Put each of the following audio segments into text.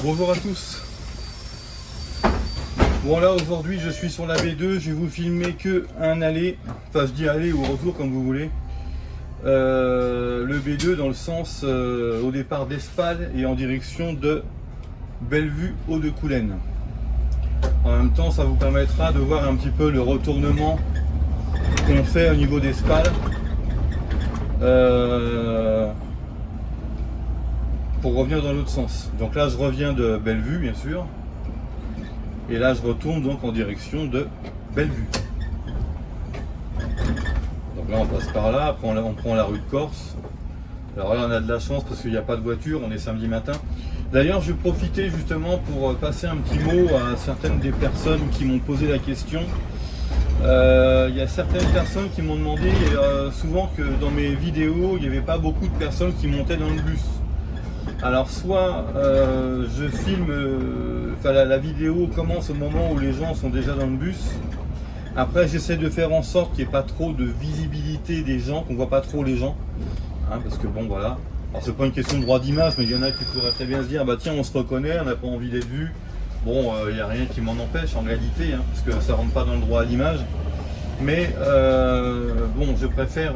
Bonjour à tous. Bon là aujourd'hui je suis sur la B2, je vais vous filmer que un aller, enfin je dis aller ou retour comme vous voulez. Le B2 dans le sens au départ d'Espal et en direction de Bellevue Hauts-de-Coulennes. En même temps ça vous permettra de voir un petit peu le retournement qu'on fait au niveau d'Espal. Pour revenir dans l'autre sens. Donc là je reviens de Bellevue bien sûr. Et là je retourne donc en direction de Bellevue. Donc là on passe par là, après on prend la rue de Corse. Alors là on a de la chance parce qu'il n'y a pas de voiture, on est samedi matin. D'ailleurs je vais profiter justement pour passer un petit mot à certaines des personnes qui m'ont posé la question. Il y a certaines personnes qui m'ont demandé souvent que dans mes vidéos il n'y avait pas beaucoup de personnes qui montaient dans le bus. Alors soit je filme, la vidéo commence au moment où les gens sont déjà dans le bus. Après j'essaie de faire en sorte qu'il n'y ait pas trop de visibilité des gens, qu'on ne voit pas trop les gens. Hein, parce que bon voilà, alors c'est pas une question de droit d'image, mais il y en a qui pourraient très bien se dire bah tiens on se reconnaît, on n'a pas envie d'être vu. Bon il n'y a rien qui m'en empêche en réalité, hein, parce que ça rentre pas dans le droit à l'image. Mais bon je préfère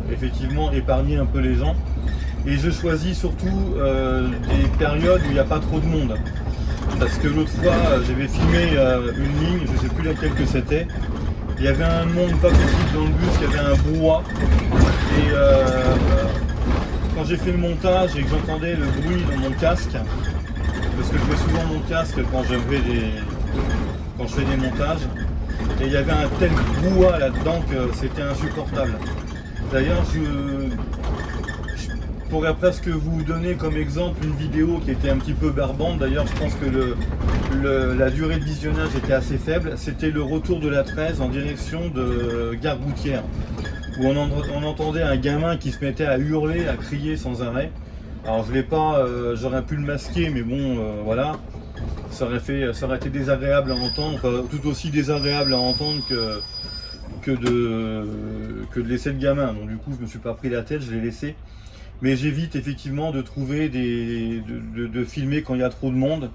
effectivement épargner un peu les gens. Et je choisis surtout des périodes où il n'y a pas trop de monde. Parce que l'autre fois, j'avais filmé une ligne, je ne sais plus laquelle que c'était. Il y avait un monde pas possible dans le bus, il y avait un brouhaha. Et quand j'ai fait le montage et que j'entendais le bruit dans mon casque, parce que je fais souvent mon casque quand je fais des montages, et il y avait un tel brouhaha là-dedans que c'était insupportable. D'ailleurs, je pourrais presque vous donner comme exemple une vidéo qui était un petit peu barbante. D'ailleurs je pense que la durée de visionnage était assez faible. C'était le retour de la 13 en direction de Gare Routière, où on entendait un gamin qui se mettait à hurler, à crier sans arrêt. Alors je l'ai pas, j'aurais pu le masquer, mais bon voilà, ça aurait été désagréable à entendre, enfin, tout aussi désagréable à entendre que de laisser le gamin. Donc du coup je me suis pas pris la tête, je l'ai laissé. Mais j'évite effectivement de trouver de filmer quand il y a trop de monde.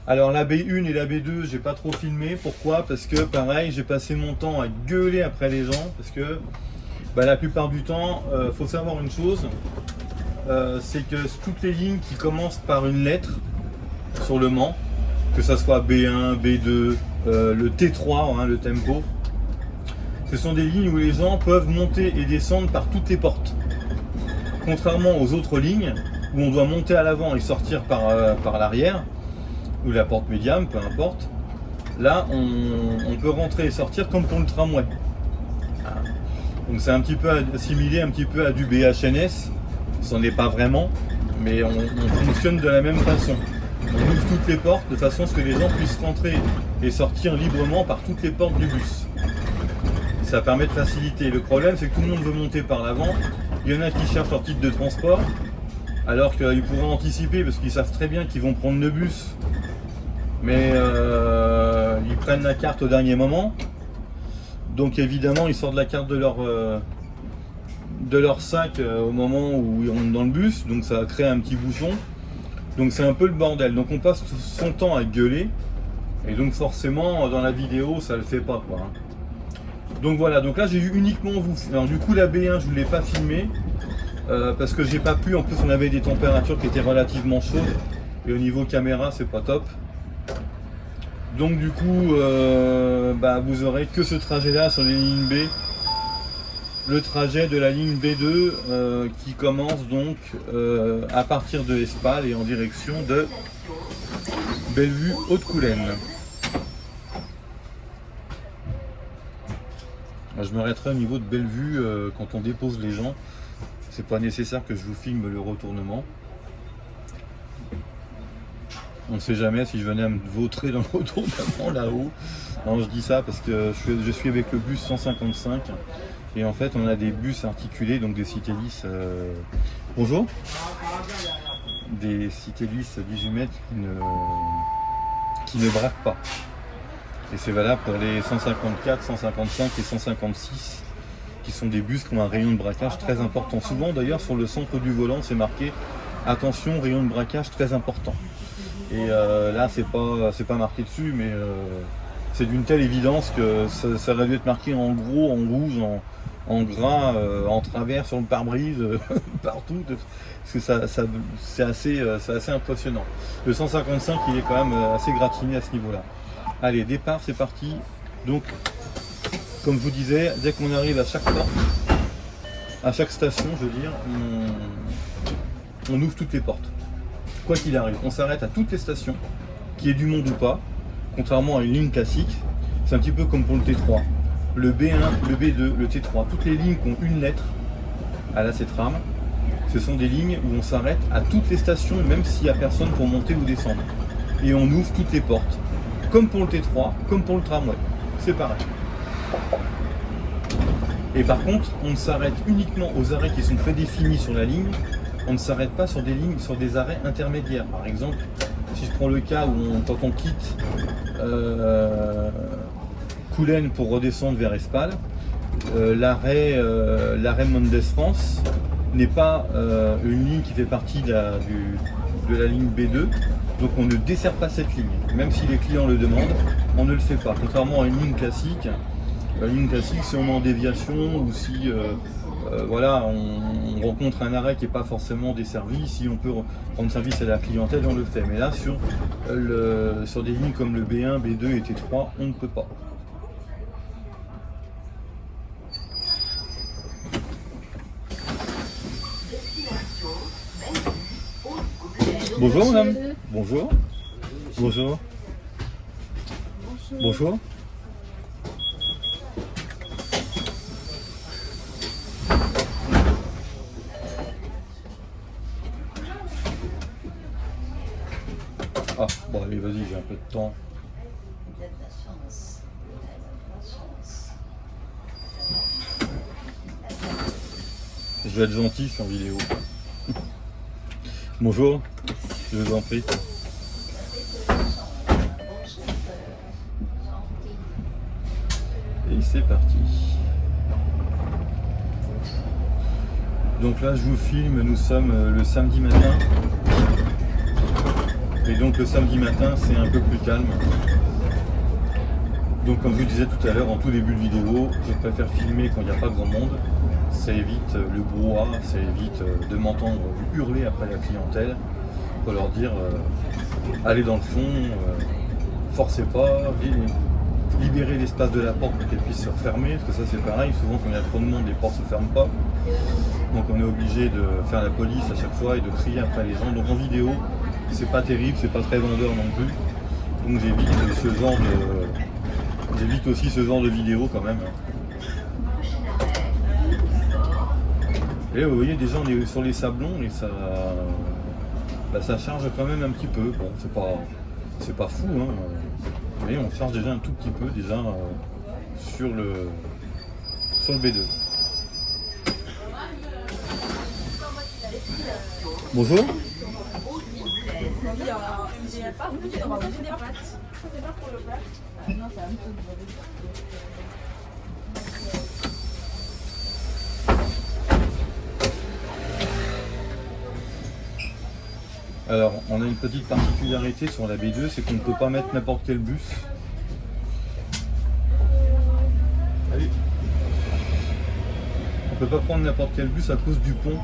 Alors la B1 et la B2 j'ai pas trop filmé. Pourquoi? Parce que pareil j'ai passé mon temps à gueuler après les gens. Parce que la plupart du temps, faut savoir une chose, c'est que toutes les lignes qui commencent par une lettre sur le Mans, que ça soit B1, B2, le T3, hein, le tempo, ce sont des lignes où les gens peuvent monter et descendre par toutes les portes. Contrairement aux autres lignes où on doit monter à l'avant et sortir par l'arrière, ou la porte médiane, peu importe, là on peut rentrer et sortir comme pour le tramway. Donc c'est un petit peu assimilé un petit peu à du BHNS, ce n'est pas vraiment, mais on fonctionne de la même façon. On ouvre toutes les portes de façon à ce que les gens puissent rentrer et sortir librement par toutes les portes du bus. Ça permet de faciliter. Le problème c'est que tout le monde veut monter par l'avant. Il y en a qui cherchent leur titre de transport, alors qu'ils pourraient anticiper parce qu'ils savent très bien qu'ils vont prendre le bus, mais ils prennent la carte au dernier moment. Donc évidemment ils sortent la carte de leur sac au moment où ils rentrent dans le bus, donc ça crée un petit bouchon. Donc c'est un peu le bordel. Donc on passe son temps à gueuler, et donc forcément dans la vidéo ça le fait pas quoi. Donc voilà, donc là j'ai eu uniquement vous. Alors du coup la B1 je ne l'ai pas filmé parce que j'ai pas pu, en plus on avait des températures qui étaient relativement chaudes et au niveau caméra c'est pas top. Donc du coup vous aurez que ce trajet là sur les lignes B, le trajet de la ligne B2 qui commence donc à partir de Espal et en direction de Bellevue Hauts-de-Coulennes. Je m'arrêterai au niveau de Bellevue quand on dépose les gens. C'est pas nécessaire que je vous filme le retournement. On ne sait jamais si je venais à me vautrer dans le retournement là-haut. Non, je dis ça parce que je suis avec le bus 155 et en fait on a des bus articulés, donc des Citelis. Bonjour. Des Citelis 18 mètres qui ne braquent pas. Et c'est valable pour les 154, 155 et 156 qui sont des bus qui ont un rayon de braquage très important. Souvent d'ailleurs sur le centre du volant c'est marqué attention rayon de braquage très important. Et là, c'est pas marqué dessus, mais c'est d'une telle évidence que ça aurait dû être marqué en gros, en rouge, en gras, en travers sur le pare-brise, partout. Parce que c'est assez impressionnant. Le 155, il est quand même assez gratiné à ce niveau-là. Allez, départ, c'est parti. Donc, comme je vous disais, dès qu'on arrive à chaque porte, à chaque station, je veux dire, on ouvre toutes les portes. Quoi qu'il arrive, on s'arrête à toutes les stations, qu'il y ait du monde ou pas, contrairement à une ligne classique. C'est un petit peu comme pour le T3. Le B1, le B2, le T3, toutes les lignes qui ont une lettre à la C-Tram, ce sont des lignes où on s'arrête à toutes les stations, même s'il n'y a personne pour monter ou descendre. Et on ouvre toutes les portes. Comme pour le T3, comme pour le tramway. C'est pareil. Et par contre, on s'arrête uniquement aux arrêts qui sont prédéfinis sur la ligne. On ne s'arrête pas sur des lignes, sur des arrêts intermédiaires. Par exemple, si je prends le cas où quand on quitte Coulennes pour redescendre vers Espal, l'arrêt Mendes France n'est pas une ligne qui fait partie de la ligne B2, donc on ne dessert pas cette ligne. Même si les clients le demandent, on ne le fait pas. Contrairement à une ligne classique, si on est en déviation ou si voilà, on rencontre un arrêt qui n'est pas forcément desservi, si on peut rendre service à la clientèle, on le fait. Mais là, sur des lignes comme le B1, B2 et T3, on ne peut pas. Bonjour madame. Bonjour. Bonjour. Bonjour. Ah, bon allez, vas-y, j'ai un peu de temps. Je vais être gentil sur vidéo. Bonjour, je vous en prie. Et c'est parti. Donc là, je vous filme, nous sommes le samedi matin. Et donc le samedi matin, c'est un peu plus calme. Donc comme je vous disais tout à l'heure, en tout début de vidéo, je préfère filmer quand il n'y a pas grand monde. Ça évite le brouhaha, ça évite de m'entendre hurler après la clientèle. Pour leur dire, allez dans le fond, forcez pas, libérez l'espace de la porte pour qu'elle puisse se refermer, parce que ça c'est pareil, souvent quand il y a trop de monde, les portes ne se ferment pas. Donc on est obligé de faire la police à chaque fois et de crier après les gens. Donc en vidéo, c'est pas terrible, c'est pas très vendeur non plus. Donc j'évite aussi ce genre de vidéo quand même. Et vous voyez, déjà on est sur les sablons et ça charge quand même un petit peu. Bon, c'est pas fou, hein, mais on charge déjà un tout petit peu déjà sur le B2. Bonjour. Alors, on a une petite particularité sur la B2, c'est qu'on ne peut pas mettre n'importe quel bus. Allez. On ne peut pas prendre n'importe quel bus à cause du pont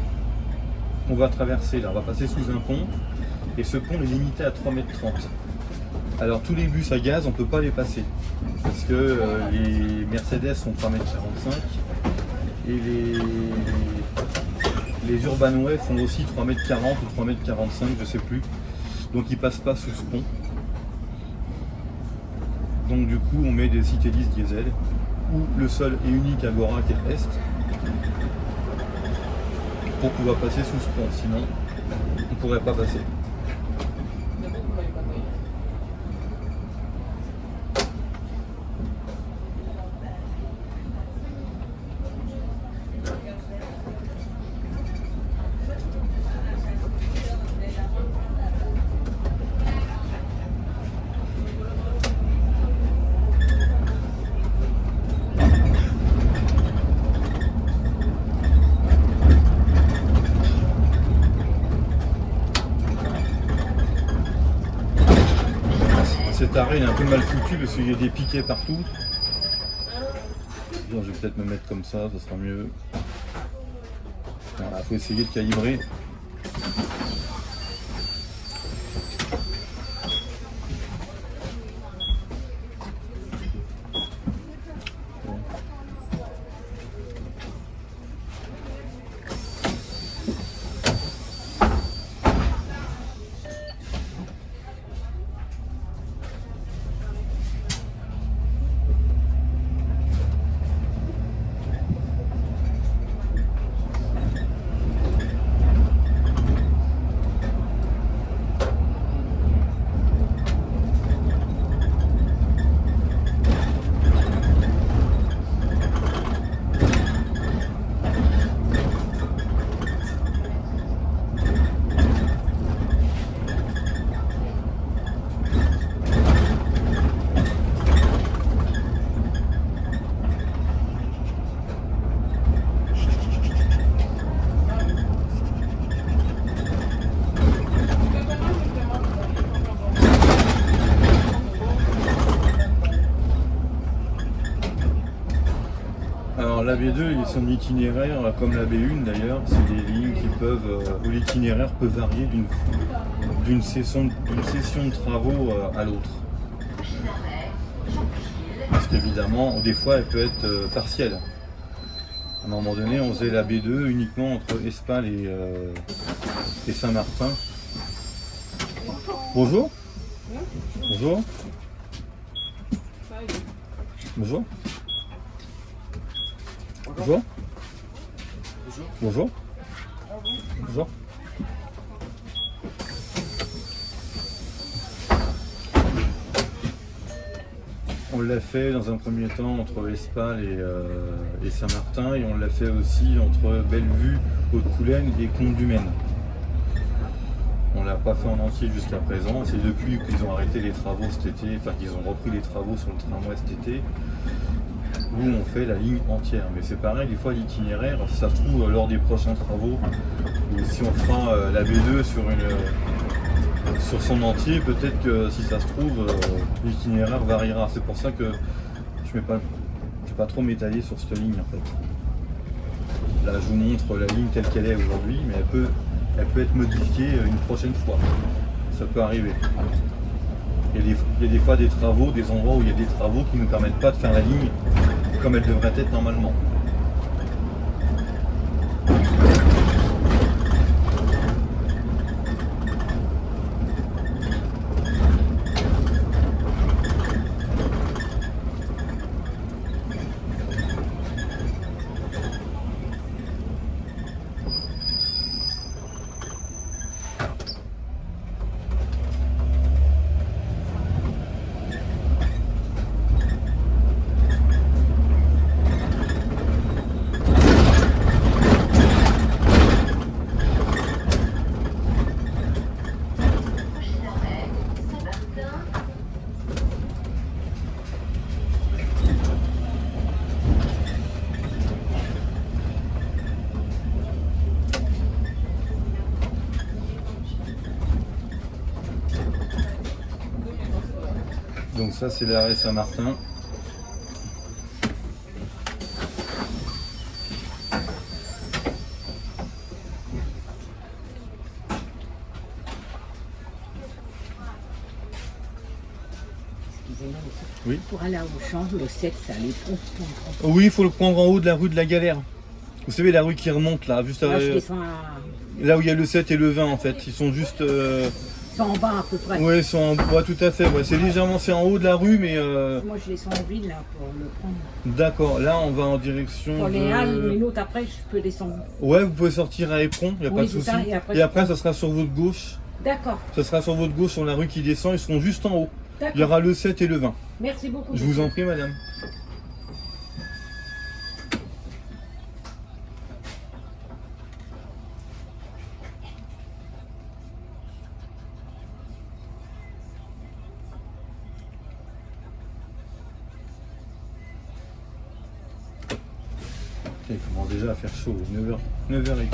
qu'on va traverser. Là, on va passer sous un pont et ce pont est limité à 3,30 m. Alors, tous les bus à gaz, on ne peut pas les passer parce que les Mercedes sont 3,45 m et les Urbanway font aussi 3,40 m ou 3,45 m, je sais plus. Donc ils passent pas sous ce pont. Donc du coup on met des Citelis diesel ou le seul et unique Agora qui est Est pour pouvoir passer sous ce pont. Sinon on ne pourrait pas passer. arrêt il est un peu mal foutu parce qu'il y a des piquets partout. Bon, je vais peut-être me mettre comme ça sera mieux. Voilà, faut essayer de calibrer. Alors la B2 et son itinéraire, comme la B1 d'ailleurs, c'est des lignes qui peuvent, où l'itinéraire peut varier d'une session de travaux à l'autre. Parce qu'évidemment, des fois, elle peut être partielle. À un moment donné, on faisait la B2 uniquement entre Espal et Saint-Martin. Bonjour. Bonjour. Bonjour. Bonjour. Bonjour. Bonjour. On l'a fait dans un premier temps entre Espal et Saint-Martin et on l'a fait aussi entre Bellevue, Haute-Coulaine et Comtes-du-Maine. On ne l'a pas fait en entier jusqu'à présent. C'est depuis qu'ils ont arrêté les travaux cet été, enfin qu'ils ont repris les travaux sur le tramway cet été, où on fait la ligne entière. Mais c'est pareil, des fois l'itinéraire, si ça se trouve lors des prochains travaux, ou si on fera la B2 sur son entier, peut-être que si ça se trouve, l'itinéraire variera. C'est pour ça que je ne vais pas trop m'étaler sur cette ligne en fait. Là je vous montre la ligne telle qu'elle est aujourd'hui, mais elle peut être modifiée une prochaine fois. Ça peut arriver. Il y a des fois des travaux, des endroits où il y a des travaux qui ne nous permettent pas de faire la ligne comme elle devrait être normalement. Donc ça c'est l'arrêt Saint-Martin. Excusez-moi, Oui. pour aller à Auchan, le 7, ça allait trop. Oui, il faut le prendre en haut de la rue de la Galère. Vous savez la rue qui remonte là, juste Là, je descends là où il y a le 7 et le 20 en fait. Ils sont juste... c'est en bas à peu près. Oui, ils sont en bois tout à fait. Ouais. C'est légèrement, c'est en haut de la rue, mais... Moi, je descends en ville là pour le prendre. D'accord, là on va en direction Pour les halles, mais l'autre après, je peux descendre. Ouais, vous pouvez sortir à Éperon, il n'y a Oui, pas de c'est souci. ça, Et après, ça sera sur votre gauche. D'accord. Ça sera sur votre gauche, sur la rue qui descend, ils seront juste en haut. Il y D'accord. aura le 7 et le 20. Merci beaucoup. Je vous en prie, madame. Il commence déjà à faire chaud, 9h15.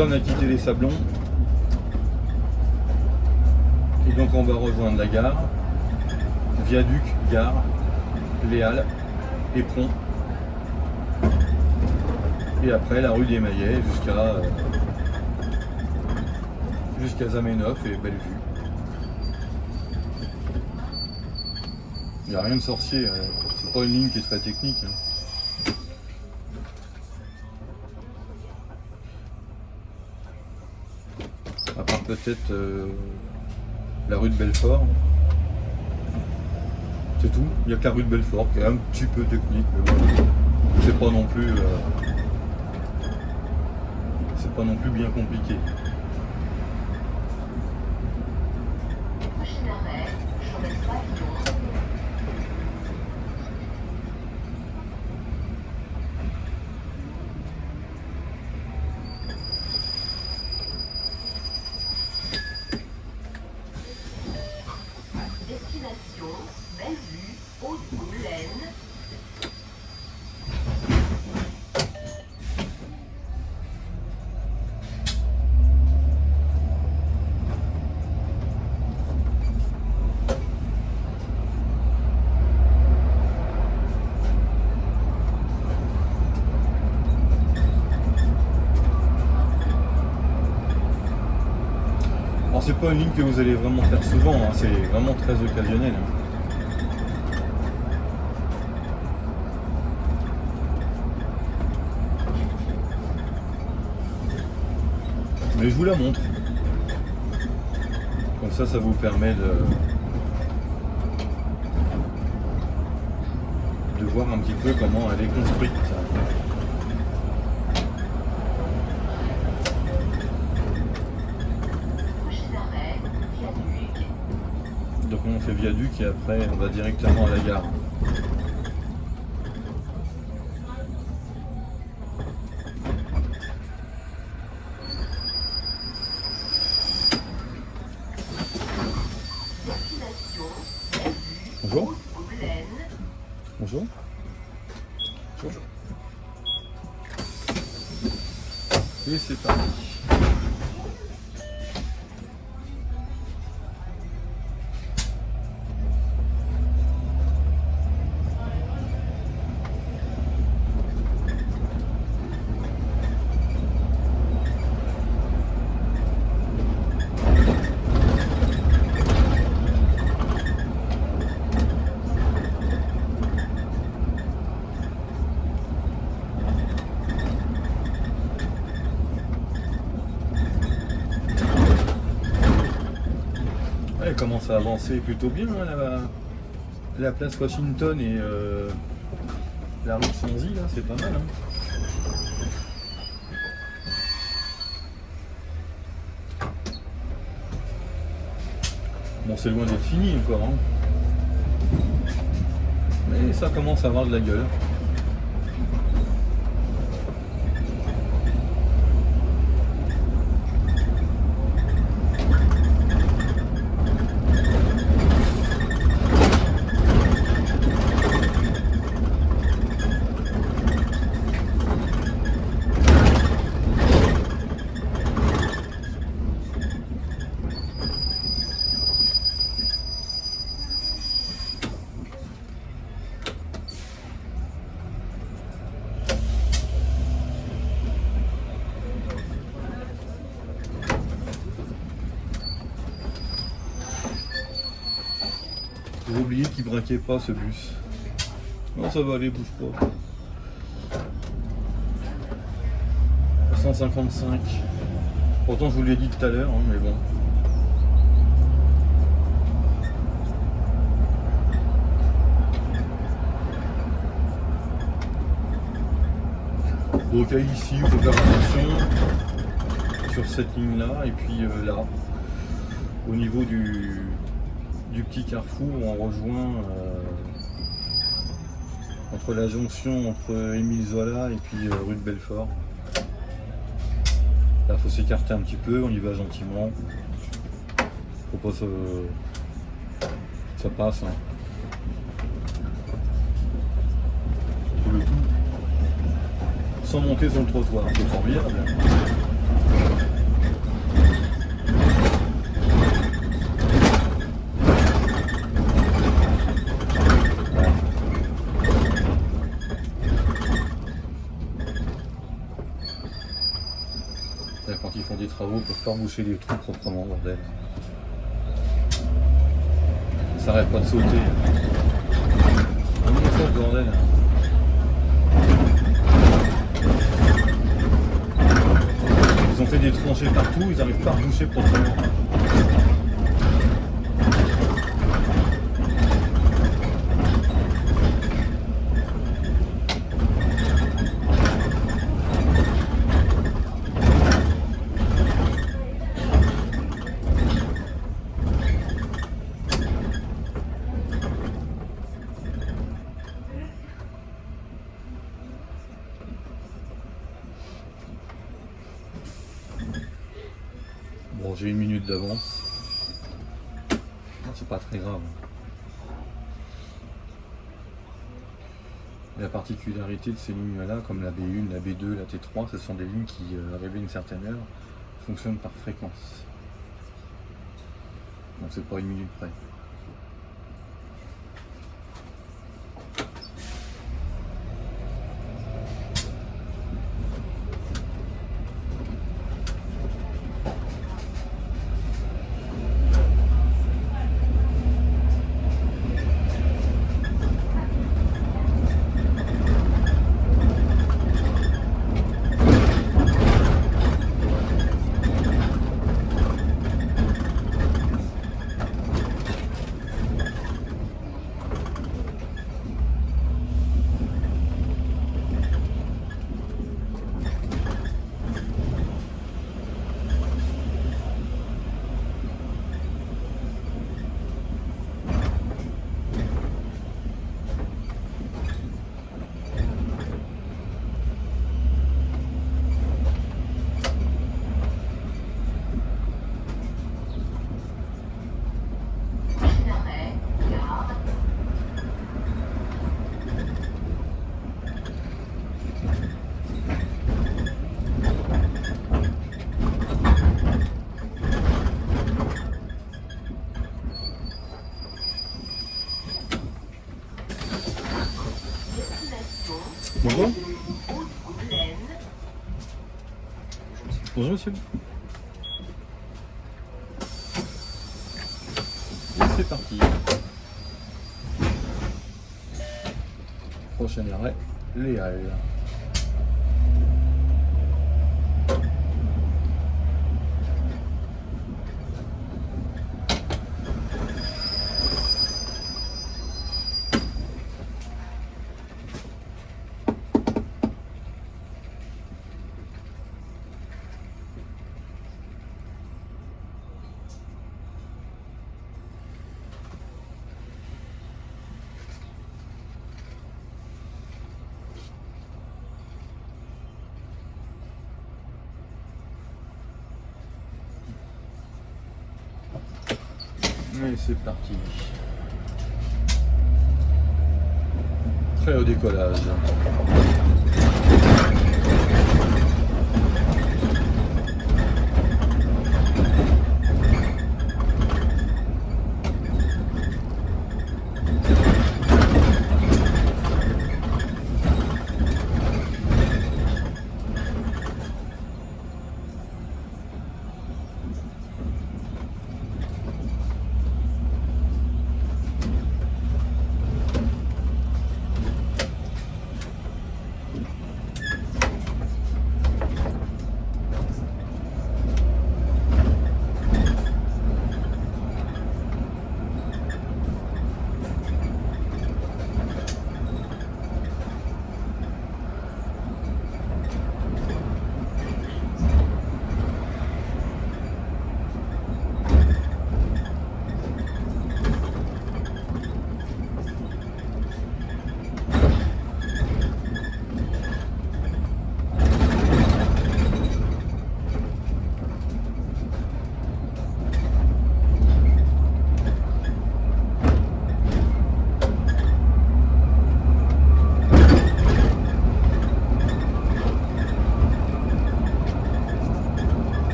là on a quitté les Sablons. Et donc on va rejoindre la gare, viaduc, gare, les Halles, éperon. Et après la rue des Maillets jusqu'à Zamenhof et Bellevue. Il n'y a rien de sorcier, c'est pas une ligne qui est très technique. Hein. À part peut-être la rue de Belfort. C'est tout, il n'y a que la rue de Belfort qui est un petit peu technique, mais bon, c'est pas non plus bien compliqué. Destination Bellevue, Haute-Goulaine. Alors c'est pas une ligne que vous allez vraiment faire souvent, hein, c'est vraiment très occasionnel. Hein. Mais je vous la montre. Comme ça vous permet de voir un petit peu comment elle est construite. Donc on fait viaduc et après on va directement à la gare. Bonjour. Bonjour. Bonjour. Et c'est parti. Elle commence à avancer plutôt bien, hein, la place Washington et la rue de Sanzy, là, c'est pas mal. Hein. Bon, c'est loin d'être fini encore, hein. Mais ça commence à avoir de la gueule. J'ai oublié qu'il braquait pas ce bus. Non, ça va aller, bouge pas. 155. Pourtant, je vous l'ai dit tout à l'heure, hein, mais bon. Donc ici, il faut faire attention sur cette ligne-là, et puis là, au niveau du petit carrefour où on rejoint entre la jonction entre Émile Zola et puis rue de Belfort. Là, il faut s'écarter un petit peu, on y va gentiment. Faut pas ça passe. Hein. Tout le tout sans monter sur le trottoir, c'est formidable. des travaux pour faire boucher les trous proprement, bordel. Ça arrête pas de sauter. Comment ça, ce bordel? Ils ont fait des tranchées partout, ils n'arrivent pas à boucher proprement. Bon, j'ai 1 minute d'avance. C'est pas très grave. La particularité de ces lignes-là, comme la B1, la B2, la T3, ce sont des lignes qui, arrivées à une certaine heure, fonctionnent par fréquence. Donc c'est pas 1 minute près. Bonjour. Bonjour monsieur. Et c'est parti. Prochain arrêt, les Halles. Et c'est parti. Prêt au décollage.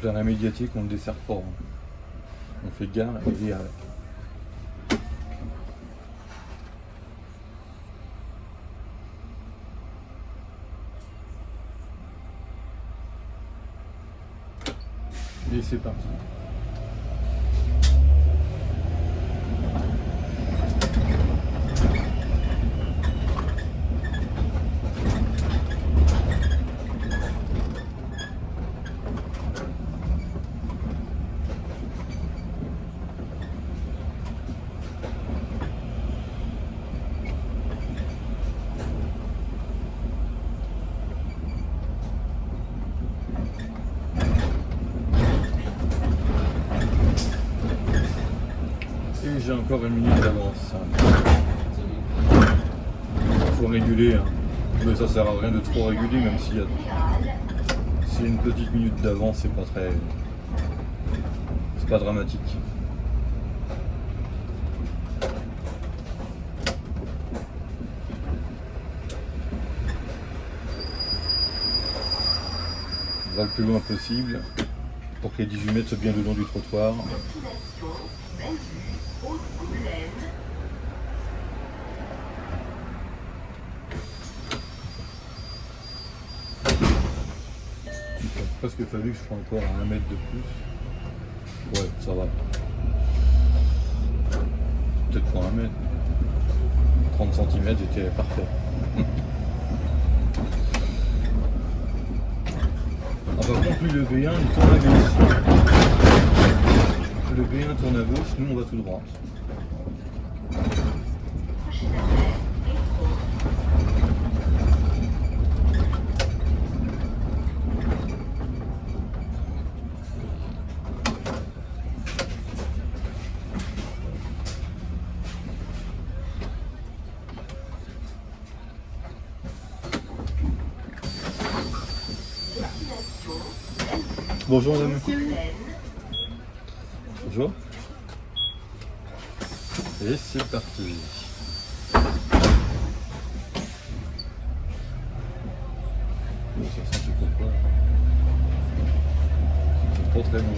Donc l'arrêt médiatique, on ne le dessert pas. On fait gare et arrêt. Et c'est parti. Et j'ai encore une minute d'avance. Il faut réguler, hein. Mais ça sert à rien de trop réguler, même s'il y a c'est une petite minute d'avance, c'est pas très. C'est pas dramatique. On va le plus loin possible pour que les 18 mètres soient bien le long du trottoir. Destination Bellevue, Haute-Goulaine. Il a presque fallu que je sois encore à 1 mètre de plus. Ouais, ça va. Peut-être pour 1 mètre. 30 cm, j'étais parfait. Ah, par contre, lui, le B1, il tourne à gauche. Le B1 tourne à gauche, nous, on va tout droit. Prochain arrêt, métro. Destination Bellevue, Bonjour, madame. Haute-Goulaine. Bonjour. Et c'est parti. Bon, ça sent pourquoi. C'est pas très bon.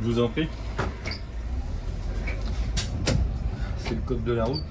Je vous en prie. C'est le code de la route.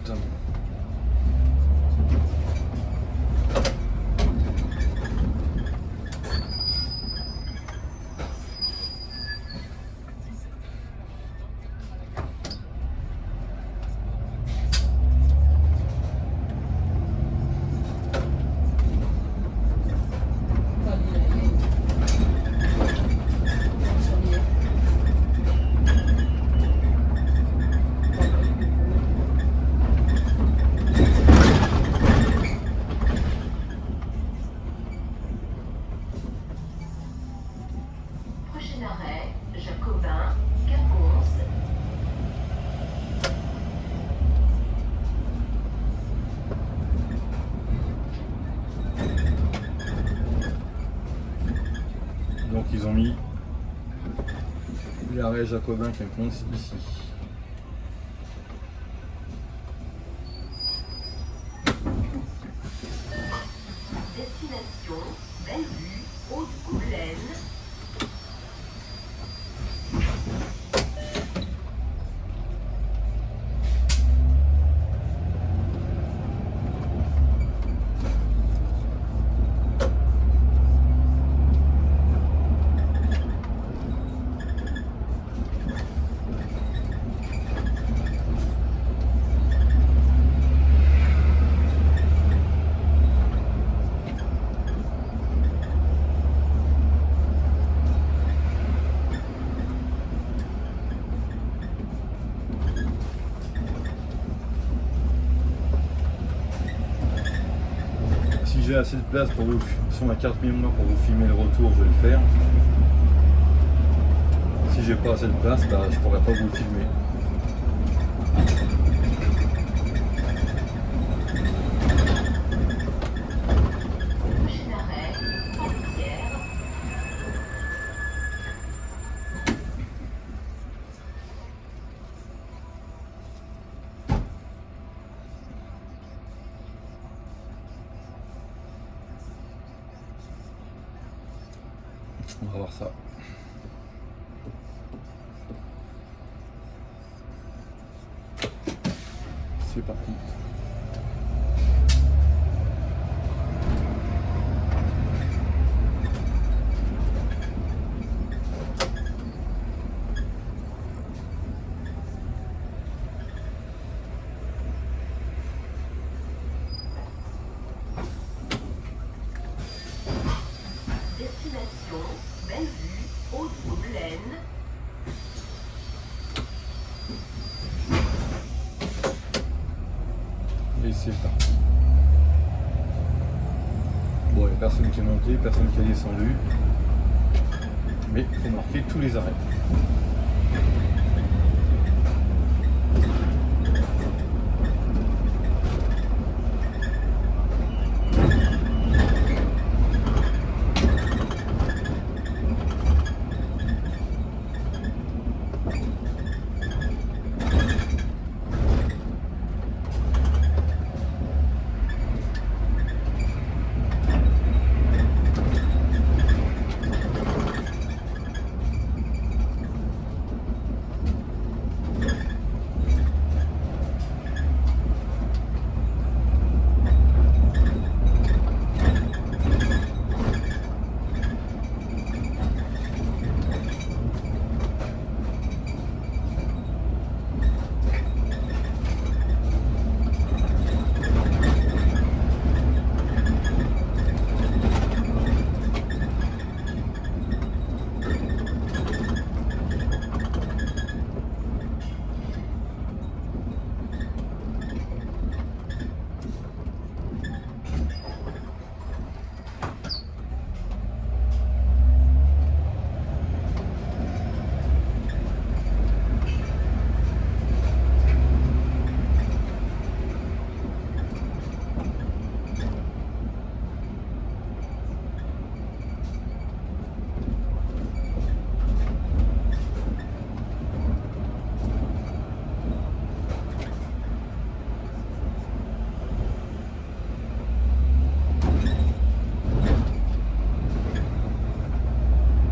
Prochain arrêt, Jacobin, Cap11. Donc ils ont mis l'arrêt Jacobin Quinconce ici. Destination Bellevue, Haute-Goulaine. j'ai assez de place pour vous, sur ma carte mémoire pour vous filmer le retour, je vais le faire. Si j'ai pas assez de place, bah, je pourrais pas vous le filmer. Prochain arrêt, Port-Pierre. On va voir ça. C'est parti. Destination Bellevue, Haute-Goublaine. Et c'est parti. Bon, il n'y a personne qui est monté, personne qui est descendu. Mais il faut marquer tous les arrêts.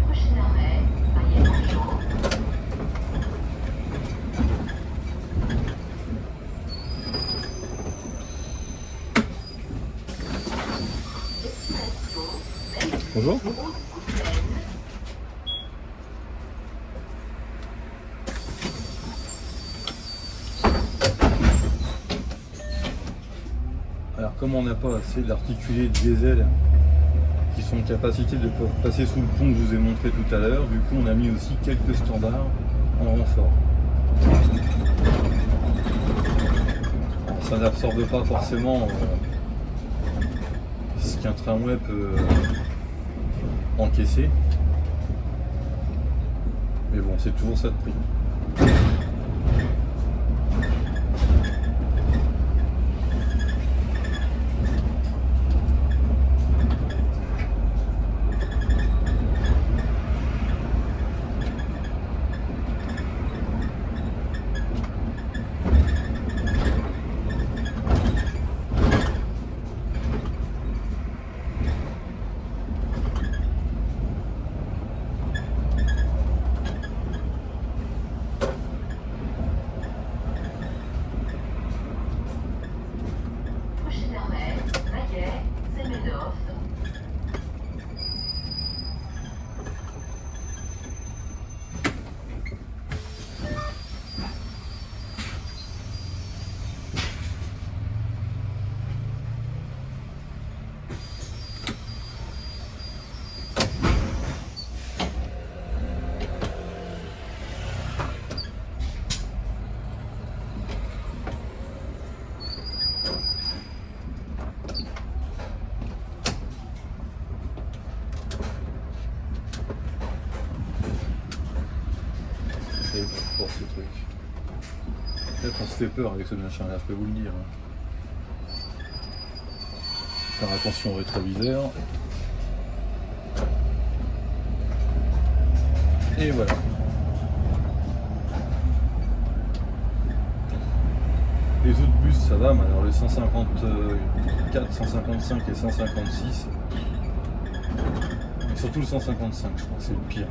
Prochain arrêt, Mayenne-Argent. Destination Bellevue, Bonjour. Haute-Goublaine. Alors comme on n'a pas assez d'articulés diesel qui sont en capacité de passer sous le pont que je vous ai montré tout à l'heure, du coup on a mis aussi quelques standards en renfort. Alors, ça n'absorbe pas forcément ce qu'un tramway peut encaisser. Mais bon, c'est toujours ça de prix. pour ce truc. Peut-être on se fait peur avec ce machin là, je peux vous le dire. Faire attention au rétroviseur. Et voilà. Les autres bus ça va, mais alors le 154, 155 et 156, et surtout le 155 je crois que c'est le pire.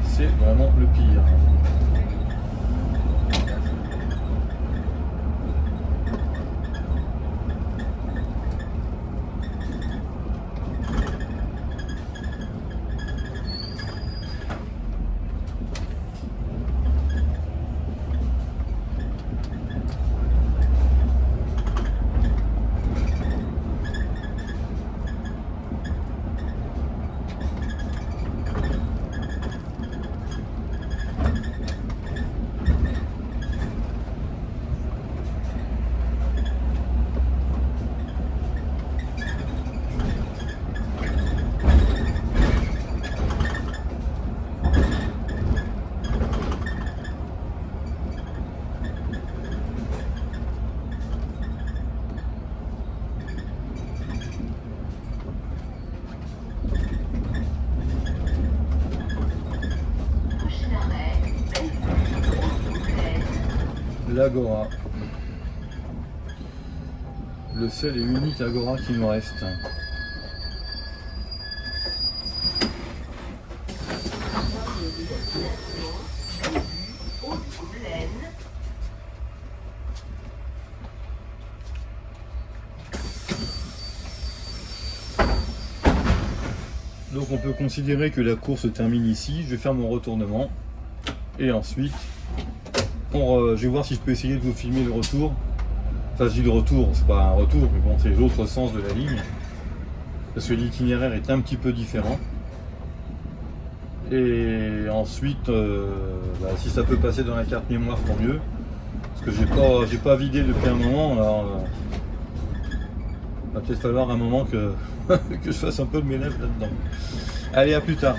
C'est vraiment le pire. Prochain arrêt, Bellevue, Haute-Plaine. L'Agora. Le seul et unique Agora qui nous reste. Haute-Plaine. Donc on peut considérer que la course se termine ici. Je vais faire mon retournement. Et ensuite, je vais voir si je peux essayer de vous filmer le retour. Enfin je dis le retour, c'est pas un retour, mais bon c'est l'autre sens de la ligne. Parce que l'itinéraire est un petit peu différent. Et ensuite, si ça peut passer dans la carte mémoire, tant mieux. Parce que j'ai pas vidé depuis un moment, alors va peut-être falloir un moment que, que je fasse un peu de ménage là-dedans. Allez, à plus tard.